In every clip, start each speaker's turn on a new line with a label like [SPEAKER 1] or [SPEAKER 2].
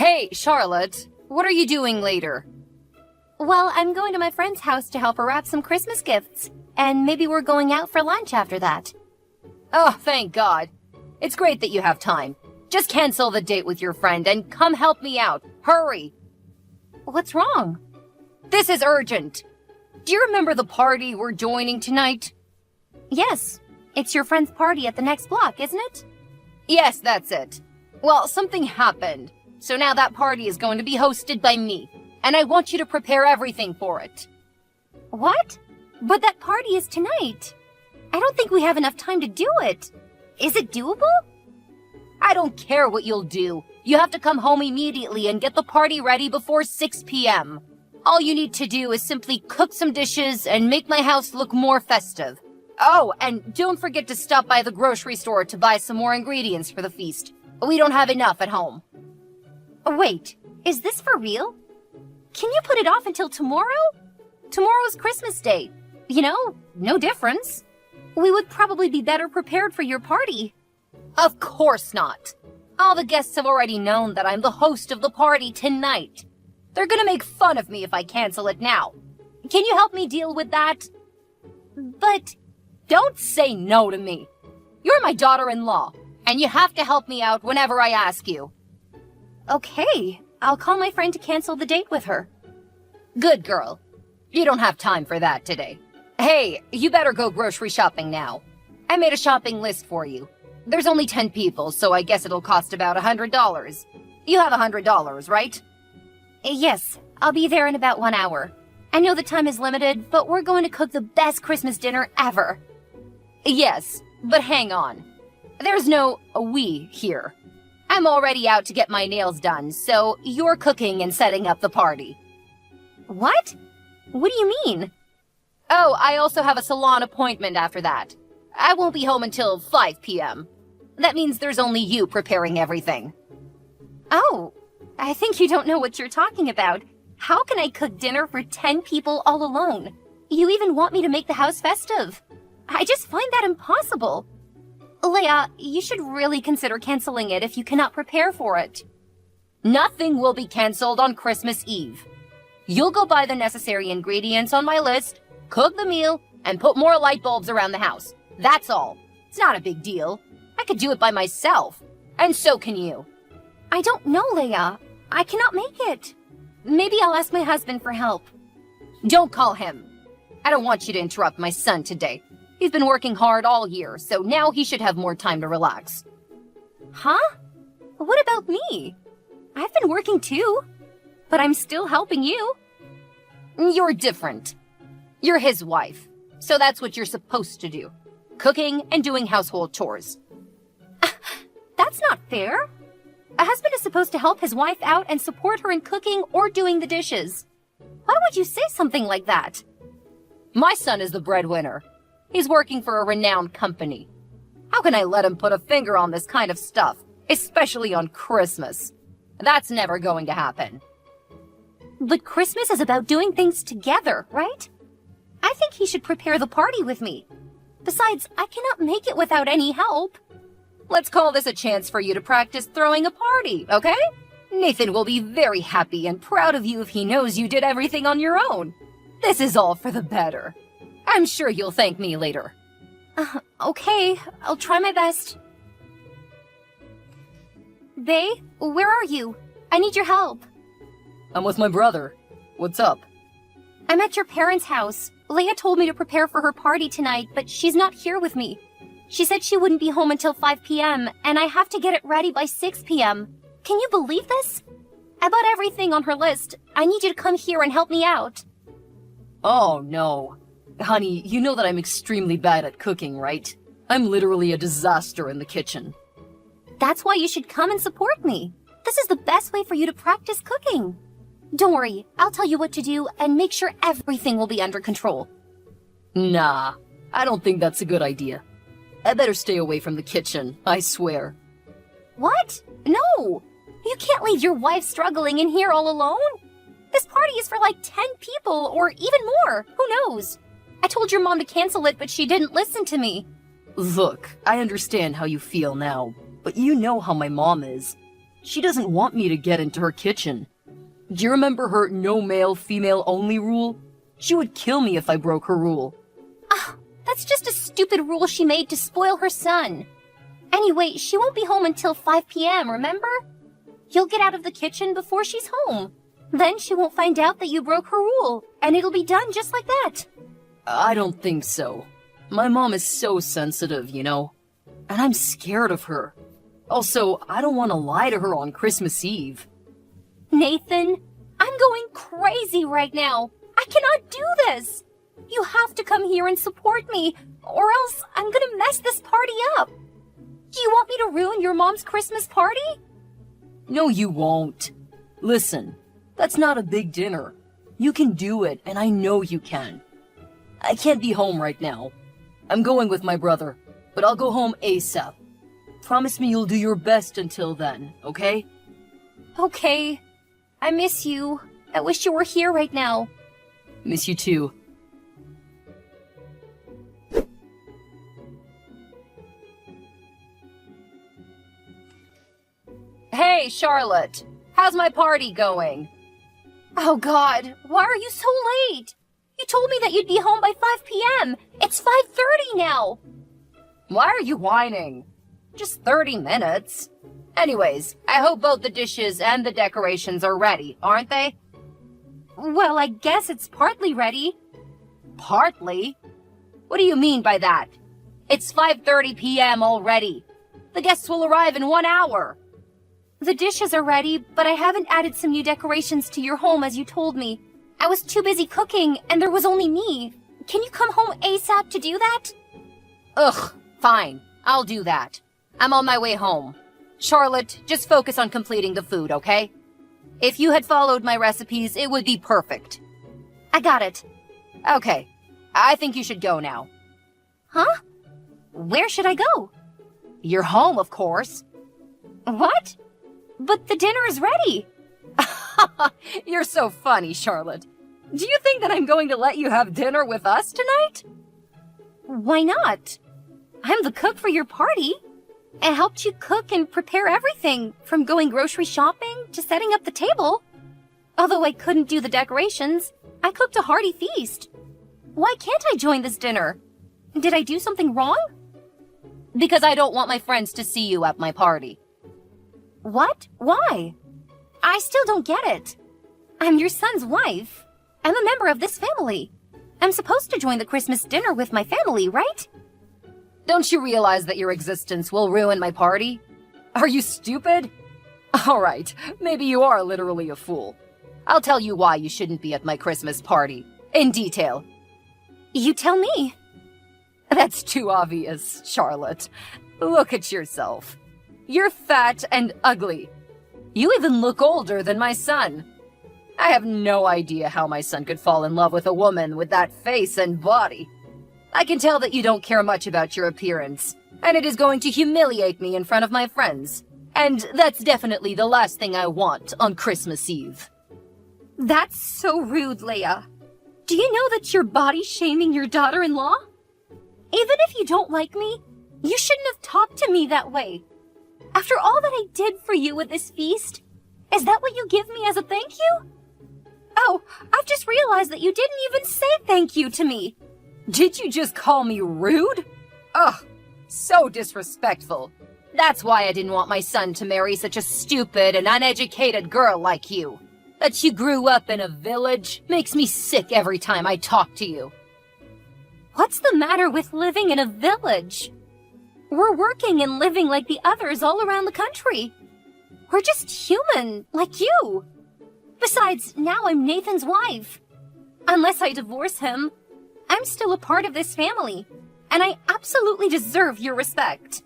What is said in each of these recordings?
[SPEAKER 1] Hey, Charlotte, what are you doing later?
[SPEAKER 2] Well, I'm going to my friend's house to help her wrap some Christmas gifts, and maybe we're going out for lunch after that.
[SPEAKER 1] Oh, thank God. It's great that you have time. Just cancel the date with your friend and come help me out. Hurry.
[SPEAKER 2] What's wrong?
[SPEAKER 1] This is urgent. Do you remember the party we're joining tonight?
[SPEAKER 2] Yes, it's your friend's party at the next block, isn't it?
[SPEAKER 1] Yes, that's it. Well, something happened, so now that party is going to be hosted by me, and I want you to prepare everything for it.
[SPEAKER 2] What? But that party is tonight. I don't think we have enough time to do it. Is it doable?
[SPEAKER 1] I don't care what you'll do. You have to come home immediately and get the party ready before 6 p.m. All you need to do is simply cook some dishes and make my house look more festive. Oh, and don't forget to stop by the grocery store to buy some more ingredients for the feast. We don't have enough at home.
[SPEAKER 2] Wait, is this for real? Can you put it off until tomorrow? Tomorrow's Christmas Day. You know, no difference. We would probably be better prepared for your party.
[SPEAKER 1] Of course not. All the guests have already known that I'm the host of the party tonight. They're gonna make fun of me if I cancel it now. Can you help me deal with that?
[SPEAKER 2] But
[SPEAKER 1] don't say no to me. You're my daughter-in-law, and you have to help me out whenever I ask you.
[SPEAKER 2] Okay, I'll call my friend to cancel the date with her.
[SPEAKER 1] Good girl. You don't have time for that today. Hey, you better go grocery shopping now. I made a shopping list for you. There's only 10 people, so I guess it'll cost about $100. You have $100, right?
[SPEAKER 2] Yes, I'll be there in about 1 hour. I know the time is limited, but we're going to cook the best Christmas dinner ever.
[SPEAKER 1] Yes, but hang on. There's no we here. I'm already out to get my nails done, so you're cooking and setting up the party.
[SPEAKER 2] What? What do you mean?
[SPEAKER 1] Oh, I also have a salon appointment after that. I won't be home until 5 p.m. That means there's only you preparing everything.
[SPEAKER 2] Oh, I think you don't know what you're talking about. How can I cook dinner for 10 people all alone? You even want me to make the house festive. I just find that impossible. Leia, you should really consider canceling it if you cannot prepare for it.
[SPEAKER 1] Nothing will be canceled on Christmas Eve. You'll go buy the necessary ingredients on my list, cook the meal, and put more light bulbs around the house. That's all. It's not a big deal. I could do it by myself. And so can you.
[SPEAKER 2] I don't know, Leia. I cannot make it. Maybe I'll ask my husband for help.
[SPEAKER 1] Don't call him. I don't want you to interrupt my son today. He's been working hard all year, so now he should have more time to relax.
[SPEAKER 2] Huh? What about me? I've been working too. But I'm still helping you.
[SPEAKER 1] You're different. You're his wife, so that's what you're supposed to do. Cooking and doing household chores.
[SPEAKER 2] That's not fair. A husband is supposed to help his wife out and support her in cooking or doing the dishes. Why would you say something like that?
[SPEAKER 1] My son is the breadwinner. He's working for a renowned company. How can I let him put a finger on this kind of stuff, especially on Christmas? That's never going to happen.
[SPEAKER 2] But Christmas is about doing things together, right? I think he should prepare the party with me. Besides, I cannot make it without any help.
[SPEAKER 1] Let's call this a chance for you to practice throwing a party, okay? Nathan will be very happy and proud of you if he knows you did everything on your own. This is all for the better. I'm sure you'll thank me later.
[SPEAKER 2] Okay, I'll try my best. Bae, where are you? I need your help.
[SPEAKER 1] I'm with my brother. What's up?
[SPEAKER 2] I'm at your parents' house. Leia told me to prepare for her party tonight, but she's not here with me. She said she wouldn't be home until 5 p.m., and I have to get it ready by 6 p.m. Can you believe this? I bought everything on her list. I need you to come here and help me out.
[SPEAKER 1] Oh, no. Honey, you know that I'm extremely bad at cooking, right? I'm literally a disaster in the kitchen.
[SPEAKER 2] That's why you should come and support me. This is the best way for you to practice cooking. Don't worry, I'll tell you what to do and make sure everything will be under control.
[SPEAKER 1] Nah, I don't think that's a good idea. I better stay away from the kitchen, I swear.
[SPEAKER 2] What? No! You can't leave your wife struggling in here all alone. This party is for like 10 people or even more. Who knows? I told your mom to cancel it, but she didn't listen to me.
[SPEAKER 1] Look, I understand how you feel now, but you know how my mom is.
[SPEAKER 3] She doesn't want me to get into her kitchen. Do you remember her no male, female only rule? She would kill me if I broke her rule.
[SPEAKER 2] That's just a stupid rule she made to spoil her son. Anyway, she won't be home until 5 p.m., remember? You'll get out of the kitchen before she's home. Then she won't find out that you broke her rule, and it'll be done just like that.
[SPEAKER 3] I don't think so. My mom is so sensitive, you know? And I'm scared of her. Also, I don't want to lie to her on Christmas Eve.
[SPEAKER 2] Nathan, I'm going crazy right now. I cannot do this. You have to come here and support me, or else I'm gonna mess this party up. Do you want me to ruin your mom's Christmas party?
[SPEAKER 3] No, you won't. Listen, that's not a big dinner. You can do it, and I know you can. I can't be home right now. I'm going with my brother, but I'll go home ASAP. Promise me you'll do your best until then, okay?
[SPEAKER 2] Okay. I miss you. I wish you were here right now.
[SPEAKER 3] Miss you too.
[SPEAKER 1] Hey, Charlotte. How's my party going?
[SPEAKER 2] Oh God, why are you so late? You told me that you'd be home by 5 p.m. It's 5:30 now.
[SPEAKER 1] Why are you whining? Just 30 minutes. Anyways, I hope both the dishes and the decorations are ready, aren't they?
[SPEAKER 2] Well, I guess it's partly ready.
[SPEAKER 1] Partly? What do you mean by that? It's 5:30 p.m. already. The guests will arrive in 1 hour.
[SPEAKER 2] The dishes are ready, but I haven't added some new decorations to your home as you told me. I was too busy cooking, and there was only me. Can you come home ASAP to do that?
[SPEAKER 1] Ugh, fine. I'll do that. I'm on my way home. Charlotte, just focus on completing the food, okay? If you had followed my recipes, it would be perfect.
[SPEAKER 2] I got it.
[SPEAKER 1] Okay. I think you should go now.
[SPEAKER 2] Huh? Where should I go?
[SPEAKER 1] You're home, of course.
[SPEAKER 2] What? But the dinner is ready.
[SPEAKER 1] You're so funny, Charlotte. Do you think that I'm going to let you have dinner with us tonight?
[SPEAKER 2] Why not? I'm the cook for your party. I helped you cook and prepare everything, from going grocery shopping to setting up the table. Although I couldn't do the decorations, I cooked a hearty feast. Why can't I join this dinner? Did I do something wrong?
[SPEAKER 1] Because I don't want my friends to see you at my party.
[SPEAKER 2] What? Why? I still don't get it. I'm your son's wife. I'm a member of this family. I'm supposed to join the Christmas dinner with my family, right?
[SPEAKER 1] Don't you realize that your existence will ruin my party? Are you stupid? All right, maybe you are literally a fool. I'll tell you why you shouldn't be at my Christmas party, in detail.
[SPEAKER 2] You tell me.
[SPEAKER 1] That's too obvious, Charlotte. Look at yourself. You're fat and ugly. You even look older than my son. I have no idea how my son could fall in love with a woman with that face and body. I can tell that you don't care much about your appearance, and it is going to humiliate me in front of my friends. And that's definitely the last thing I want on Christmas Eve.
[SPEAKER 2] That's so rude, Leia. Do you know that you're body shaming your daughter-in-law? Even if you don't like me, you shouldn't have talked to me that way. After all that I did for you with this feast, is that what you give me as a thank you? Oh, I've just realized that you didn't even say thank you to me.
[SPEAKER 1] Did you just call me rude? Ugh, so disrespectful. That's why I didn't want my son to marry such a stupid and uneducated girl like you. That you grew up in a village makes me sick every time I talk to you.
[SPEAKER 2] What's the matter with living in a village? We're working and living like the others all around the country. We're just human, like you. Besides, now I'm Nathan's wife. Unless I divorce him, I'm still a part of this family, and I absolutely deserve your respect.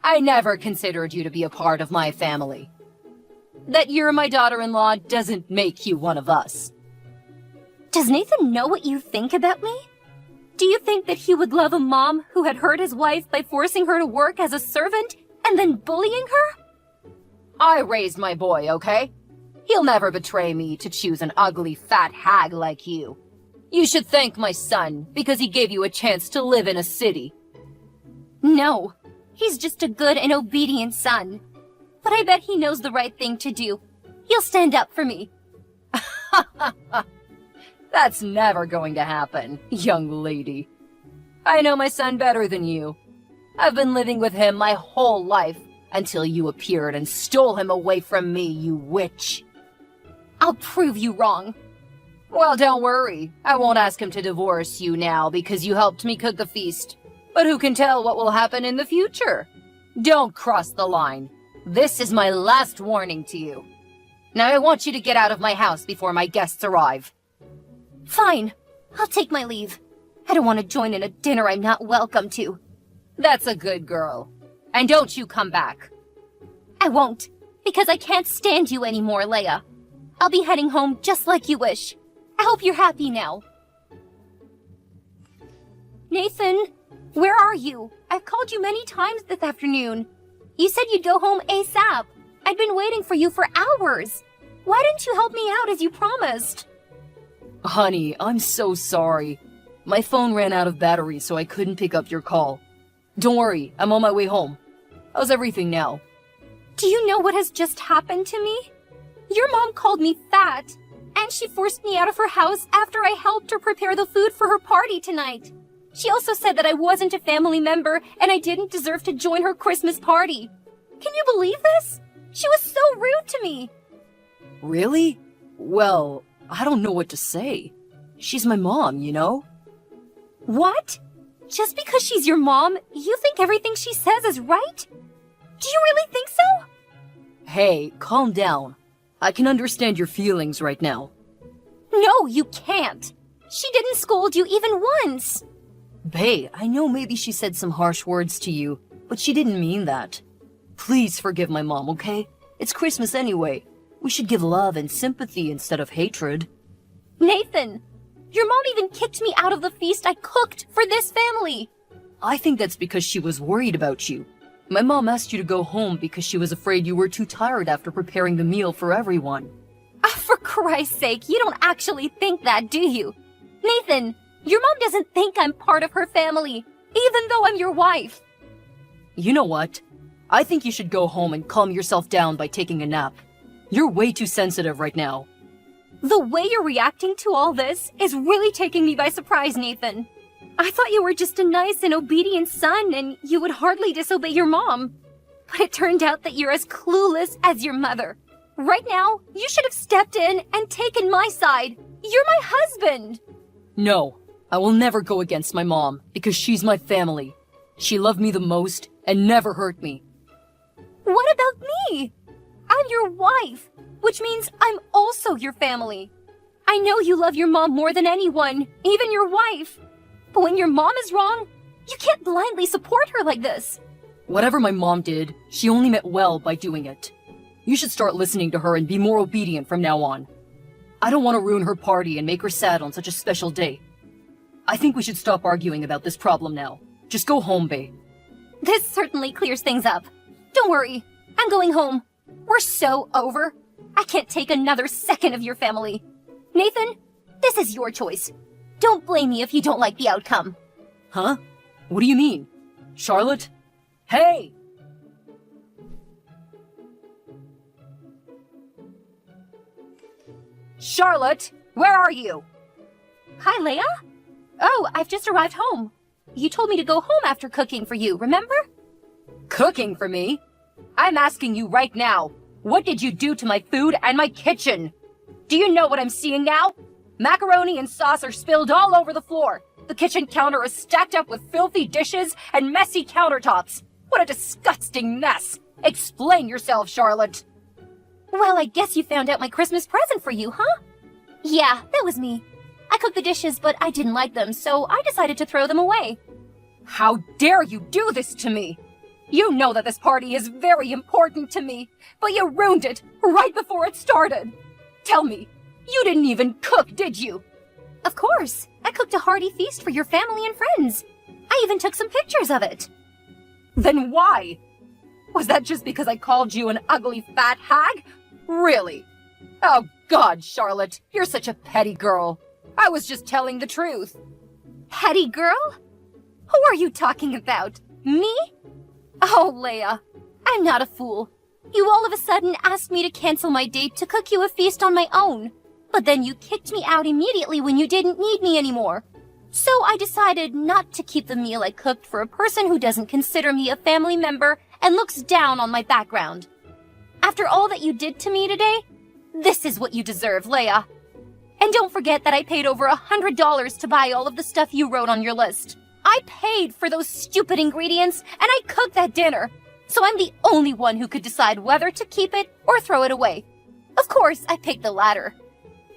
[SPEAKER 1] I never considered you to be a part of my family. That you're my daughter-in-law doesn't make you one of us.
[SPEAKER 2] Does Nathan know what you think about me? Do you think that he would love a mom who had hurt his wife by forcing her to work as a servant and then bullying her?
[SPEAKER 1] I raised my boy, okay? He'll never betray me to choose an ugly fat hag like you. You should thank my son because he gave you a chance to live in a city.
[SPEAKER 2] No, he's just a good and obedient son. but I bet he knows the right thing to do. He'll stand up for me.
[SPEAKER 3] That's never going to happen, young lady. I know my son better than you. I've been living with him my whole life until you appeared and stole him away from me, you witch.
[SPEAKER 2] I'll prove you wrong.
[SPEAKER 3] Well, don't worry. I won't ask him to divorce you now because you helped me cook the feast. But who can tell what will happen in the future? Don't cross the line. This is my last warning to you. Now I want you to get out of my house before my guests arrive.
[SPEAKER 2] Fine. I'll take my leave. I don't want to join in a dinner I'm not welcome to.
[SPEAKER 3] That's a good girl. And don't you come back.
[SPEAKER 2] I won't, because I can't stand you anymore, Leia. I'll be heading home just like you wish. I hope you're happy now. Nathan, where are you? I've called you many times this afternoon. You said you'd go home ASAP. I'd been waiting for you for hours. Why didn't you help me out as you promised?
[SPEAKER 3] Honey, I'm so sorry. My phone ran out of battery, so I couldn't pick up your call. Don't worry, I'm on my way home. How's everything now?
[SPEAKER 2] Do you know what has just happened to me? Your mom called me fat, and she forced me out of her house after I helped her prepare the food for her party tonight. She also said that I wasn't a family member and I didn't deserve to join her Christmas party. Can you believe this? She was so rude to me.
[SPEAKER 3] Really? Well, I don't know what to say. She's my mom, you know?
[SPEAKER 2] What? Just because she's your mom, you think everything she says is right? Do you really think so?
[SPEAKER 3] Hey, calm down. I can understand your feelings right now.
[SPEAKER 2] No, you can't. She didn't scold you even once.
[SPEAKER 3] Bae, I know maybe she said some harsh words to you, but she didn't mean that. Please forgive my mom, okay? It's Christmas anyway. We should give love and sympathy instead of hatred.
[SPEAKER 2] Nathan, your mom even kicked me out of the feast I cooked for this family.
[SPEAKER 3] I think that's because she was worried about you. My mom asked you to go home because she was afraid you were too tired after preparing the meal for everyone.
[SPEAKER 2] For Christ's sake, you don't actually think that, do you? Nathan, your mom doesn't think I'm part of her family, even though I'm your wife.
[SPEAKER 3] You know what? I think you should go home and calm yourself down by taking a nap. You're way too sensitive right now.
[SPEAKER 2] The way you're reacting to all this is really taking me by surprise, Nathan. I thought you were just a nice and obedient son and you would hardly disobey your mom. But it turned out that you're as clueless as your mother. Right now, you should have stepped in and taken my side. You're my husband.
[SPEAKER 3] No, I will never go against my mom because she's my family. She loved me the most and never hurt me.
[SPEAKER 2] What about me? I'm your wife, which means I'm also your family. I know you love your mom more than anyone, even your wife. But when your mom is wrong, you can't blindly support her like this.
[SPEAKER 3] Whatever my mom did, she only meant well by doing it. You should start listening to her and be more obedient from now on. I don't want to ruin her party and make her sad on such a special day. I think we should stop arguing about this problem now. Just go home, Bae.
[SPEAKER 2] This certainly clears things up. Don't worry, I'm going home. We're so over. I can't take another second of your family. Nathan, this is your choice. Don't blame me if you don't like the outcome.
[SPEAKER 3] Huh? What do you mean? Charlotte? Hey! Charlotte, where are you?
[SPEAKER 2] Hi, Leia. Oh, I've just arrived home. You told me to go home after cooking for you, remember?
[SPEAKER 3] Cooking for me? I'm asking you right now, what did you do to my food and my kitchen? Do you know what I'm seeing now? Macaroni and sauce are spilled all over the floor. The kitchen counter is stacked up with filthy dishes and messy countertops. What a disgusting mess. Explain yourself, Charlotte.
[SPEAKER 2] Well, I guess you found out my Christmas present for you, huh? Yeah, that was me. I cooked the dishes, but I didn't like them, so I decided to throw them away.
[SPEAKER 3] How dare you do this to me? You know that this party is very important to me, but you ruined it right before it started. Tell me, you didn't even cook, did you?
[SPEAKER 2] Of course. I cooked a hearty feast for your family and friends. I even took some pictures of it.
[SPEAKER 3] Then why? Was that just because I called you an ugly fat hag? Really? Oh God, Charlotte, you're such a petty girl. I was just telling the truth.
[SPEAKER 2] Petty girl? Who are you talking about? Me? Oh, Leia, I'm not a fool. You all of a sudden asked me to cancel my date to cook you a feast on my own. But then you kicked me out immediately when you didn't need me anymore. So I decided not to keep the meal I cooked for a person who doesn't consider me a family member and looks down on my background. After all that you did to me today, this is what you deserve, Leia. And don't forget that I paid over $100 to buy all of the stuff you wrote on your list. I paid for those stupid ingredients, and I cooked that dinner. So I'm the only one who could decide whether to keep it or throw it away. Of course, I picked the latter.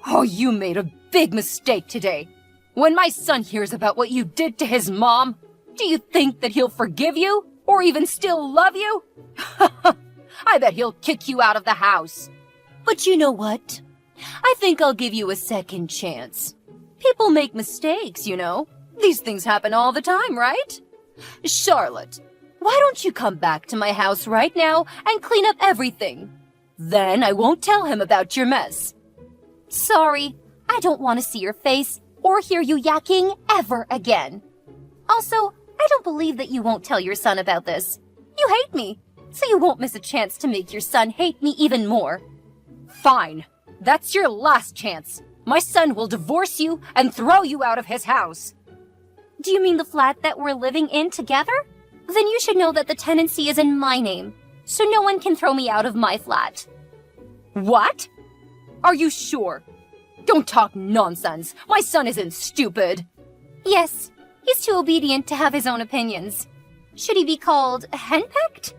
[SPEAKER 3] Oh, you made a big mistake today. When my son hears about what you did to his mom, do you think that he'll forgive you or even still love you? I bet he'll kick you out of the house. But you know what? I think I'll give you a second chance. People make mistakes, you know. These things happen all the time, right? Charlotte, why don't you come back to my house right now and clean up everything? Then I won't tell him about your mess.
[SPEAKER 2] Sorry, I don't want to see your face or hear you yakking ever again. Also, I don't believe that you won't tell your son about this. You hate me, so you won't miss a chance to make your son hate me even more.
[SPEAKER 3] Fine. That's your last chance. My son will divorce you and throw you out of his house.
[SPEAKER 2] Do you mean the flat that we're living in together? Then you should know that the tenancy is in my name, so no one can throw me out of my flat.
[SPEAKER 3] What? Are you sure? Don't talk nonsense. My son isn't stupid.
[SPEAKER 2] Yes, he's too obedient to have his own opinions. Should he be called henpecked?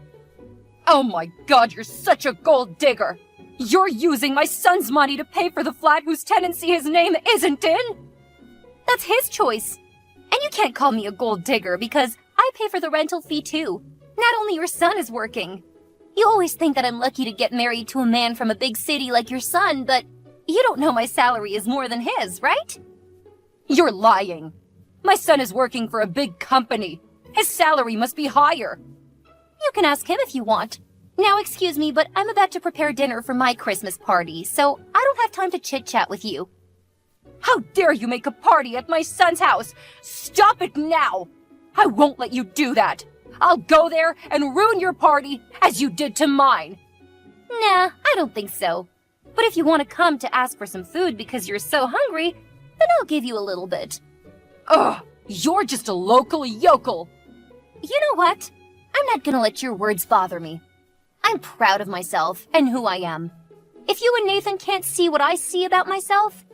[SPEAKER 3] Oh my God, you're such a gold digger. You're using my son's money to pay for the flat whose tenancy his name isn't in?
[SPEAKER 2] That's his choice. And you can't call me a gold digger because I pay for the rental fee too. Not only your son is working. You always think that I'm lucky to get married to a man from a big city like your son, but you don't know my salary is more than his, right?
[SPEAKER 3] You're lying. My son is working for a big company. His salary must be higher.
[SPEAKER 2] You can ask him if you want. Now excuse me, but I'm about to prepare dinner for my Christmas party, so I don't have time to chit-chat with you.
[SPEAKER 3] How dare you make a party at my son's house? Stop it now! I won't let you do that. I'll go there and ruin your party as you did to mine.
[SPEAKER 2] Nah, I don't think so. But if you want to come to ask for some food because you're so hungry, then I'll give you a little bit.
[SPEAKER 3] Ugh, you're just a local yokel.
[SPEAKER 2] You know what? I'm not gonna let your words bother me. I'm proud of myself and who I am. If you and Nathan can't see what I see about myself,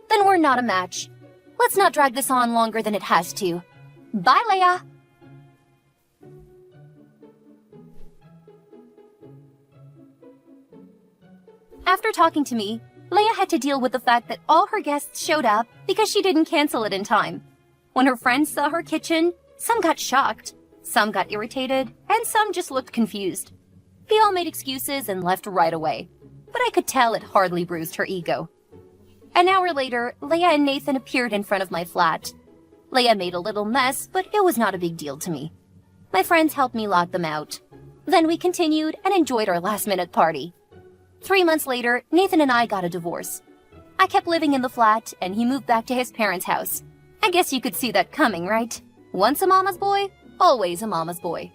[SPEAKER 2] then we're not a match. Let's not drag this on longer than it has to. Bye, Leia! After talking to me, Leia had to deal with the fact that all her guests showed up because she didn't cancel it in time. When her friends saw her kitchen, some got shocked, some got irritated, and some just looked confused. They all made excuses and left right away, but I could tell it hardly bruised her ego. An hour later, Leia and Nathan appeared in front of my flat. Leia made a little mess, but it was not a big deal to me. My friends helped me lock them out. Then we continued and enjoyed our last-minute party. 3 months later, Nathan and I got a divorce. I kept living in the flat, and he moved back to his parents' house. I guess you could see that coming, right? Once a mama's boy, always a mama's boy.